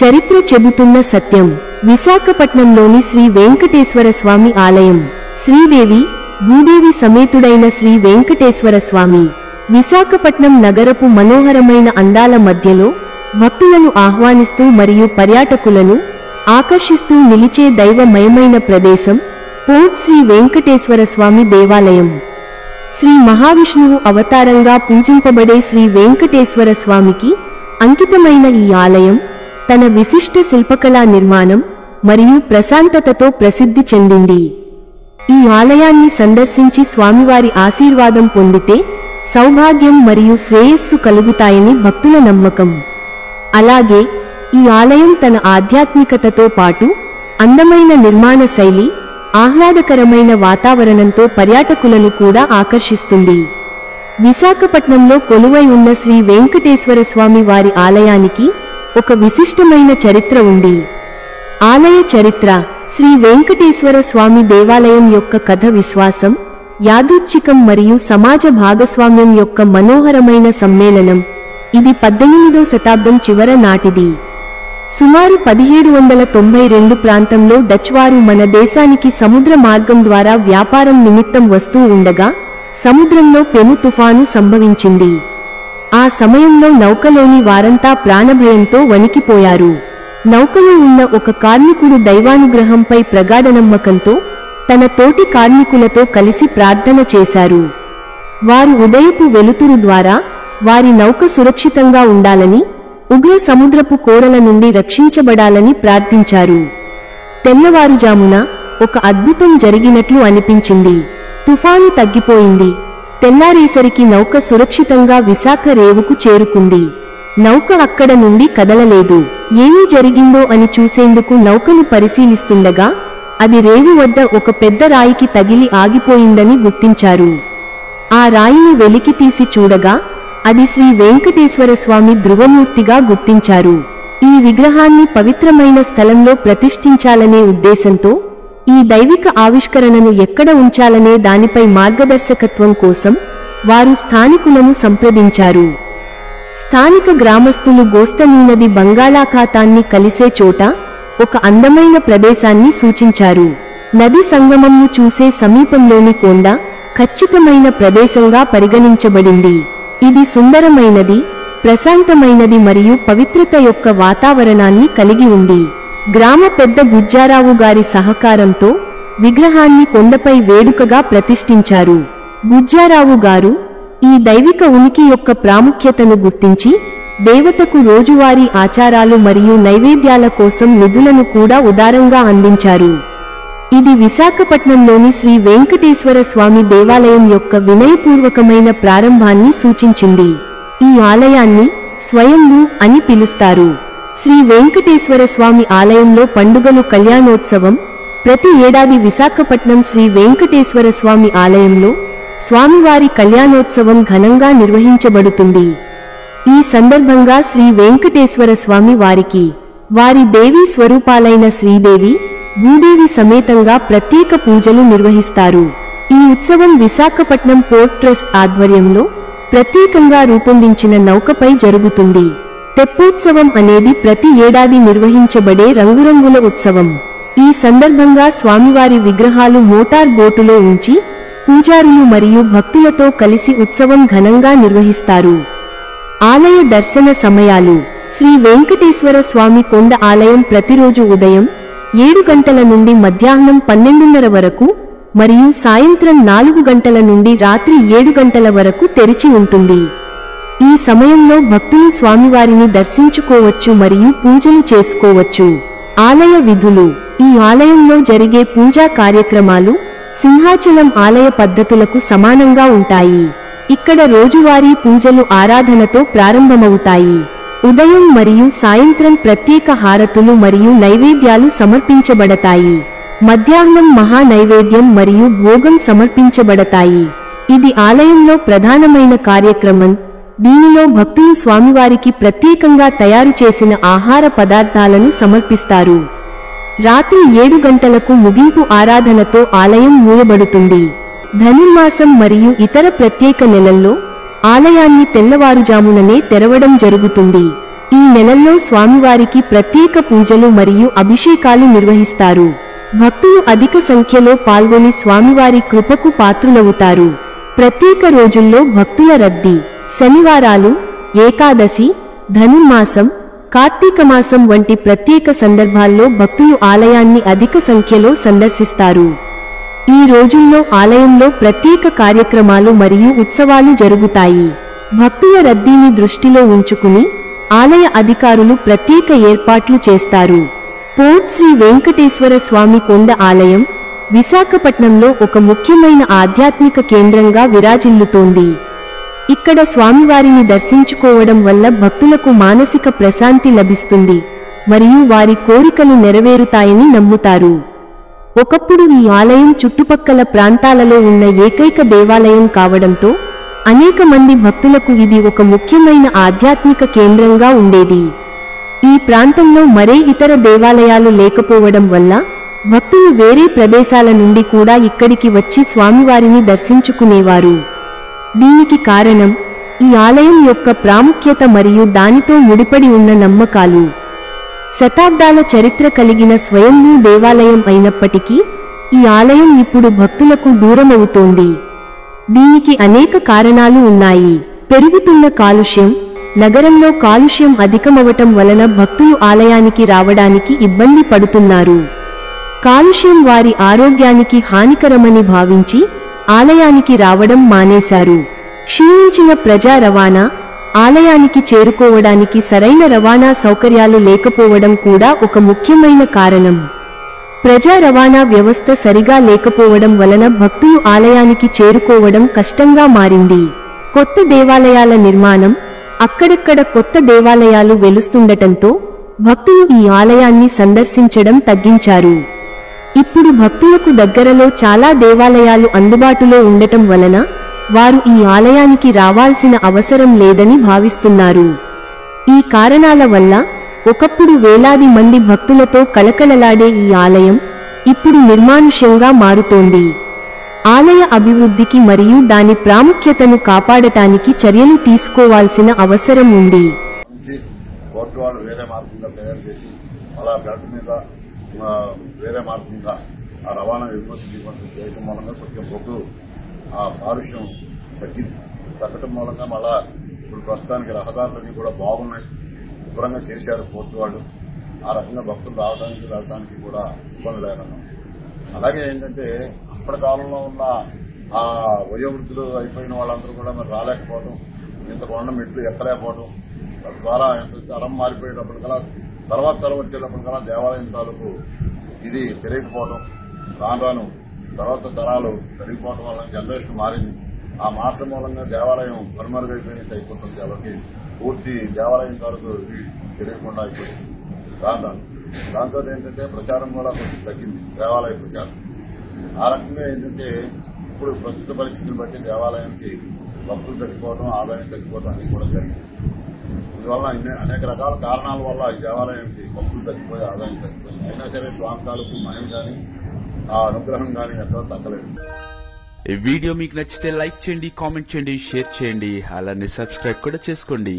చరిత్ర చెబుతున్న సత్యం. విశాఖపట్నంలోని శ్రీ వెంకటేశ్వర స్వామి ఆలయం. శ్రీదేవి, భూదేవి సమేతుడైన శ్రీ వెంకటేశ్వర స్వామి విశాఖపట్నం నగరపు మనోహరమైన అందాల మధ్యలో భక్తులను ఆహ్వానిస్తూ మరియు పర్యాటకులను ఆకర్షిస్తూ నిలిచే దైవమయమైన ప్రదేశం పోర్ట్ శ్రీ వెంకటేశ్వర స్వామి దేవాలయం. శ్రీ మహావిష్ణువు అవతారంగా పూజింపబడే శ్రీ వెంకటేశ్వర స్వామికి అంకితమైన ఈ ఆలయం తన విశిష్ట శిల్పకళా నిర్మాణం మరియు ప్రశాంతతతో ప్రసిద్ధి చెందింది. ఈ ఆలయాన్ని సందర్శించి స్వామివారి ఆశీర్వాదం పొందితే సౌభాగ్యం మరియు శ్రేయస్సు కలుగుతాయని భక్తుల నమ్మకం. అలాగే ఈ ఆలయం తన ఆధ్యాత్మికతతో పాటు అందమైన నిర్మాణ శైలి, ఆహ్లాదకరమైన వాతావరణంతో పర్యాటకులను కూడా ఆకర్షిస్తుంది. విశాఖపట్నంలో కొలువై ఉన్న శ్రీ వెంకటేశ్వర స్వామి వారి ఆలయానికి ఒక విశిష్టమైన చరిత్ర ఉంది. ఆలయ చరిత్ర. శ్రీ వెంకటేశ్వర స్వామి దేవాలయం యొక్క కథ విశ్వాసం, యాదృచ్ఛికం మరియు సమాజ భాగస్వామ్యం యొక్క మనోహరమైన సమ్మేళనం. ఇది 18వ శతాబ్దం చివర నాటిది. సుమారు 1792 ప్రాంతంలో డచ్ వారు మన దేశానికి సముద్ర మార్గం ద్వారా వ్యాపారం నిమిత్తం వస్తూ ఉండగా సముద్రంలో పెను తుఫాను సంభవించింది. ఆ సమయంలో నౌకలోని వారంతా ప్రాణభయంతో వణికిపోయారు. నౌకలో ఉన్న ఒక కార్మికుడు దైవానుగ్రహంపై ప్రగాఢ నమ్మకంతో తన తోటి కార్మికులతో కలిసి ప్రార్థన చేశారు. వారు ఉదయపు వెలుతురు ద్వారా వారి నౌక సురక్షితంగా ఉండాలని, ఉగ్ర సముద్రపు కోరల నుండి రక్షించబడాలని ప్రార్థించారు. తెల్లవారుజామున ఒక అద్భుతం జరిగినట్లు అనిపించింది. తుఫాను తగ్గిపోయింది. తెల్లారేసరికి నౌక సురక్షితంగా విశాఖ రేవుకు చేరుకుంది. నౌక అక్కడ నుండి కదలలేదు. ఏమీ జరిగిందో అని చూసేందుకు నౌకను పరిశీలిస్తుండగా అది రేవు వద్ద ఒక పెద్ద రాయికి తగిలి ఆగిపోయిందని గుర్తించారు. ఆ రాయిని వెలికితీసి చూడగా అది శ్రీ వెంకటేశ్వర స్వామి ధృవమూర్తిగా గుర్తించారు. ఈ విగ్రహాన్ని పవిత్రమైన స్థలంలో ప్రతిష్ఠించాలనే ఉద్దేశంతో ఈ దైవిక ఆవిష్కరణను ఎక్కడ ఉంచాలనే దానిపై మార్గదర్శకత్వం కోసం వారు స్థానికులను సంప్రదించారు. స్థానిక గ్రామస్తులు గోస్తని నది బంగాళాఖాతాన్ని కలిసే చోట ఒక అందమైన ప్రదేశాన్ని సూచించారు. నది సంగమంను చూసే సమీపంలోని కొండ ఖచ్చితమైన ప్రదేశంగా పరిగణించబడింది. ఇది సుందరమైనది, ప్రశాంతమైనది మరియు పవిత్రత యొక్క వాతావరణాన్ని కలిగి ఉంది. గ్రామ పెద్ద బుజ్జారావు గారి సహకారంతో విగ్రహాన్ని కొండపై వేడుకగా ప్రతిష్ఠించారు. బుజ్జారావు గారు ఈ దైవిక ఉనికి యొక్క ప్రాముఖ్యతను గుర్తించి దేవతకు రోజువారీ ఆచారాలు మరియు నైవేద్యాల కోసం నిధులను కూడా ఉదారంగా అందించారు. ఇది విశాఖపట్నంలోని శ్రీ వెంకటేశ్వర స్వామి దేవాలయం యొక్క వినయపూర్వకమైన ప్రారంభాన్ని సూచించింది. ఈ ఆలయాన్ని స్వయంభూ అని పిలుస్తారు. శ్రీ వెంకటేశ్వర స్వామి ఆలయంలో పండుగలు కళ్యాణోత్సవం. ప్రతి ఏడాది విశాఖపట్నం శ్రీ వెంకటేశ్వర స్వామి ఆలయంలో స్వామివారి కళ్యాణోత్సవం ఘనంగా నిర్వహించబడుతుంది. ఈ సందర్భంగా శ్రీ వెంకటేశ్వర స్వామి వారికి వారి దేవీ స్వరూపాలైన శ్రీదేవి, భూదేవి సమేతంగా ప్రత్యేక పూజలు నిర్వహిస్తారు. ఈ ఉత్సవం విశాఖపట్నం పోర్ట్ ట్రస్ట్ ఆధ్వర్యంలో ప్రత్యేకంగా రూపొందించిన నౌకపై జరుగుతుంది. తెప్పోత్సవం అనేది ప్రతి ఏడాది నిర్వహించబడే రంగురంగుల ఉత్సవం. ఈ సందర్భంగా స్వామివారి విగ్రహాలు మోటార్ బోటులో ఉంచి పూజారులు మరియు భక్తులతో కలిసి ఉత్సవం ఘనంగా నిర్వహిస్తారు. ఆలయ దర్శన సమయాలు. శ్రీ వెంకటేశ్వర స్వామి కొండ ఆలయం ప్రతిరోజు ఉదయం 7 గంటల నుండి మధ్యాహ్నం 12:30 వరకు మరియు సాయంత్రం 4 గంటల నుండి రాత్రి 7 గంటల వరకు తెరిచి ఉంటుంది. ఈ సమయంలో భక్తులు స్వామివారిని దర్శించుకోవచ్చు మరియు పూజలు చేసుకోవచ్చు. ఆలయ విధులు. ఈ ఆలయంలో జరిగే పూజా కార్యక్రమాలు సింహాచలం ఆలయ పద్ధతులకు సమానంగా ఉంటాయి. ఇక్కడ రోజువారీ పూజలు ఆరాధనతో ప్రారంభమవుతాయి. ఉదయం మరియు సాయంత్రం ప్రత్యేక హారతులు మరియు నైవేద్యాలు సమర్పించబడతాయి. మధ్యాహ్నం మహా నైవేద్యం మరియు భోగం సమర్పించబడతాయి. ఇది ఆలయంలో ప్రధానమైన కార్యక్రమం. దీనిలో భక్తులు స్వామివారికి ప్రత్యేకంగా తయారు చేసిన ఆహార పదార్థాలను సమర్పిస్తారు. రాత్రి 7 గంటలకు ముగింపు ఆరాధనతో ఆలయం మూయబడుతుంది. ధనుర్మాసం మరియు ఇతర ప్రత్యేక నెలల్లో ఆలయాన్ని తెల్లవారుజాముననే తెరవడం జరుగుతుంది. ఈ నెలల్లో స్వామివారికి ప్రత్యేక పూజలు మరియు అభిషేకాలు నిర్వహిస్తారు. భక్తులు అధిక సంఖ్యలో పాల్గొని స్వామివారి కృపకు పాత్రులవుతారు. ప్రత్యేక రోజుల్లో భక్తుల రద్దీ. శనివారాలు, ఏకాదశి, ధనుర్మాసం, కార్తీక మాసం వంటి ప్రత్యేక సందర్భాల్లో భక్తులు ఆలయాన్ని అధిక సంఖ్యలో సందర్శిస్తారు. ఈ రోజుల్లో ఆలయంలో ప్రత్యేక కార్యక్రమాలు మరియు ఉత్సవాలు జరుగుతాయి. భక్తుల రద్దీని దృష్టిలో ఉంచుకుని ఆలయ అధికారులు ప్రత్యేక ఏర్పాట్లు చేస్తారు. పోర్ట్ శ్రీ వెంకటేశ్వర స్వామి కొండ ఆలయం విశాఖపట్నంలో ఒక ముఖ్యమైన ఆధ్యాత్మిక కేంద్రంగా విరాజిల్లుతోంది. ఇక్కడ స్వామివారిని దర్శించుకోవడం వల్ల భక్తులకు మానసిక ప్రశాంతి లభిస్తుంది మరియు వారి కోరికలు నెరవేరుతాయని నమ్ముతారు. ఒకప్పుడు ఈ ఆలయం చుట్టుపక్కల ప్రాంతాలలో ఉన్న ఏకైక దేవాలయం కావడంతో అనేక మంది భక్తులకు ఇది ఒక ముఖ్యమైన ఆధ్యాత్మిక కేంద్రంగా ఉండేది. ఈ ప్రాంతంలో మరే ఇతర దేవాలయాలు లేకపోవడం వల్ల భక్తులు వేరే ప్రదేశాల నుండి కూడా ఇక్కడికి వచ్చి స్వామివారిని దర్శించుకునేవారు. దీనికి కారణం ఈ ఆలయం యొక్క ప్రాముఖ్యత మరియు దానితో ముడిపడి ఉన్న నమ్మకాలు. శతాబ్దాల చరిత్ర కలిగిన స్వయంభూ దేవాలయం అయినప్పటికీ ఈ ఆలయం ఇప్పుడు భక్తులకు దూరమవుతోంది. దీనికి అనేక కారణాలు ఉన్నాయి. పెరుగుతున్న కాలుష్యం. నగరంలో కాలుష్యం అధికమవటం వలన భక్తులు ఆలయానికి రావడానికి ఇబ్బంది పడుతున్నారు. కాలుష్యం వారి ఆరోగ్యానికి హానికరమని భావించి ఆలయానికి రావడం మానేశారు. క్షీణించిన ప్రజా రవాణా. ఆలయానికి చేరుకోవడానికి సరైన రవాణా సౌకర్యాలు లేకపోవడం కూడా ఒక ముఖ్యమైన కారణం. ప్రజా రవాణా వ్యవస్థ సరిగా లేకపోవడం వలన భక్తులు ఆలయానికి చేరుకోవడం కష్టంగా మారింది. కొత్త దేవాలయాల నిర్మాణం. అక్కడక్కడ కొత్త దేవాలయాలు వెలుస్తుండటంతో భక్తులు ఈ ఆలయాన్ని సందర్శించడం తగ్గించారు. ఇప్పుడు భక్తులకు దగ్గరలో చాలా దేవాలయాలు అందుబాటులో ఉండటం వలన వారు ఈ ఆలయానికి రావాల్సిన అవసరం లేదని భావిస్తున్నారు. ఈ కారణాల వల్ల ఒకప్పుడు వేలాది మంది భక్తులతో కళకళలాడే ఈ ఆలయం ఇప్పుడు నిర్మానుష్యంగా మారుతోంది. ఆలయ అభివృద్ధికి మరియు దాని ప్రాముఖ్యతను కాపాడటానికి చర్యలు తీసుకోవాల్సిన అవసరం ఉంది. వేరే మార్గంగా ఆ రవాణా ఎగుమతి దిగుమతి చేయడం మూలంగా కొంచెం బొగ్గు ఆ కాలుష్యం తగ్గటం మూలంగా మళ్ళా ఇప్పుడు ప్రస్తుతానికి రహదారులన్నీ కూడా బాగున్నాయి, శుభ్రంగా చేశారు పోర్టు వాళ్ళు. ఆ రకంగా భక్తులు రావడానికి వెళ్ళడానికి కూడా ఇబ్బంది లేకుండా. అలాగే ఏంటంటే అప్పటి కాలంలో ఉన్న ఆ వయోవృద్ధులు అయిపోయిన వాళ్ళందరూ కూడా మరి రాలేకపోవడం, ఇంత కొండ మెట్లు ఎక్కలేకపోవడం, తద్వారా ఎంత తరం మారిపోయేటప్పటికల్లా తర్వాత తరం వచ్చేటప్పటికల్లా దేవాలయం తాలూకు ఇది పెరిగిపోవడం, రాను తర్వాత తరాలు పెరిగిపోవడం వల్ల జనరేషన్ మారింది. ఆ మార్చడం మూలంగా దేవాలయం కనుమరుగైపోయినట్టు అయిపోతుంది. కాబట్టి పూర్తి దేవాలయం తాలూకు తెలియకుండా అయిపోయింది రాను. దాంతో ఏంటంటే ప్రచారం కూడా కొంచెం తగ్గింది, దేవాలయ ప్రచారం. ఆ రకంగా ఏంటంటే ఇప్పుడు ప్రస్తుత పరిస్థితిని బట్టి దేవాలయానికి భక్తులు తగ్గిపోవడం, ఆదాయం తగ్గిపోవడం అనేది కూడా జరిగింది. ఇందువల్ల అనేక రకాల కారణాల వల్ల ఈ దేవాలయానికి భక్తులు తగ్గిపోయి ఆదాయం తగ్గిపోయింది. అయినా సరే స్వామి తాలూకు మహిమ కానీ ఆ అనుగ్రహం కానీ ఎక్కడో తగ్గలేదు. ఈ వీడియో మీకు నచ్చితే లైక్ చేయండి, కామెంట్ చేయండి, షేర్ చేయండి, అలానే సబ్స్క్రైబ్ కూడా చేసుకోండి.